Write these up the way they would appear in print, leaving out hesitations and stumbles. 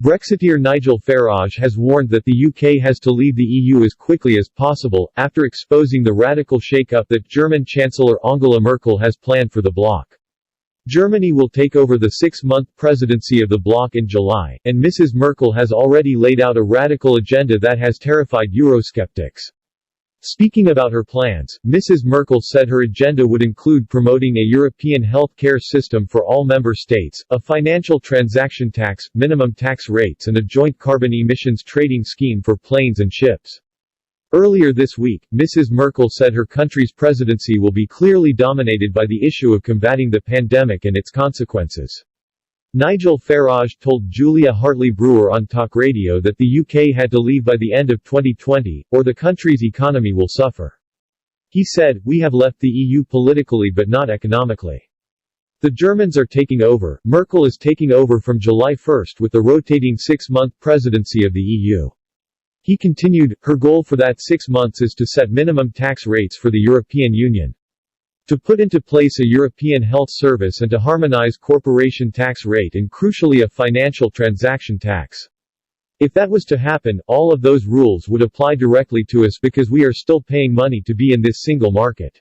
Brexiteer Nigel Farage has warned that the UK has to leave the EU as quickly as possible, after exposing the radical shake-up that German Chancellor Angela Merkel has planned for the bloc. Germany will take over the 6-month presidency of the bloc in July, and Mrs. Merkel has already laid out a radical agenda that has terrified Eurosceptics. Speaking about her plans, Mrs. Merkel said her agenda would include promoting a European health care system for all member states, a financial transaction tax, minimum tax rates and a joint carbon emissions trading scheme for planes and ships. Earlier this week, Mrs. Merkel said her country's presidency will be clearly dominated by the issue of combating the pandemic and its consequences. Nigel Farage told Julia Hartley-Brewer on Talk Radio that the UK had to leave by the end of 2020, or the country's economy will suffer. He said, "We have left the EU politically but not economically. The Germans are taking over. Merkel is taking over from July 1 with the rotating 6-month presidency of the EU." He continued, "Her goal for that 6 months is to set minimum tax rates for the European Union, to put into place a European health service and to harmonize corporation tax rate and crucially a financial transaction tax. If that was to happen, all of those rules would apply directly to us because we are still paying money to be in this single market.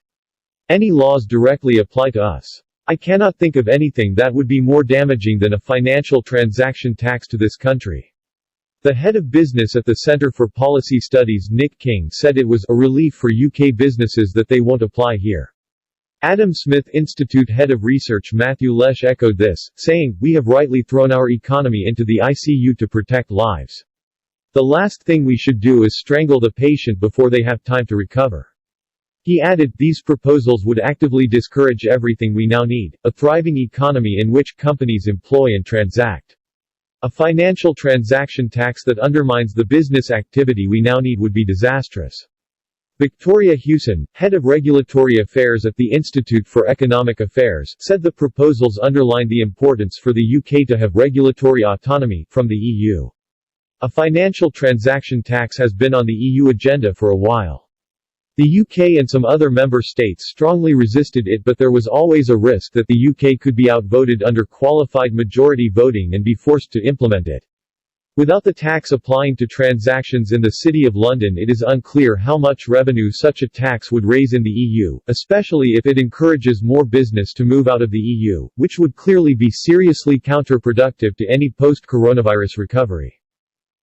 Any laws directly apply to us. I cannot think of anything that would be more damaging than a financial transaction tax to this country." The head of business at the Center for Policy Studies, Nick King, said it was a relief for UK businesses that they won't apply here. Adam Smith Institute head of research Matthew Lesh echoed this, saying, "We have rightly thrown our economy into the ICU to protect lives. The last thing we should do is strangle the patient before they have time to recover." He added, "These proposals would actively discourage everything we now need, a thriving economy in which companies employ and transact. A financial transaction tax that undermines the business activity we now need would be disastrous." Victoria Hewson, head of regulatory affairs at the Institute for Economic Affairs, said the proposals underline the importance for the UK to have regulatory autonomy from the EU. A financial transaction tax has been on the EU agenda for a while. The UK and some other member states strongly resisted it, but there was always a risk that the UK could be outvoted under qualified majority voting and be forced to implement it. Without the tax applying to transactions in the City of London, it is unclear how much revenue such a tax would raise in the EU, especially if it encourages more business to move out of the EU, which would clearly be seriously counterproductive to any post-coronavirus recovery.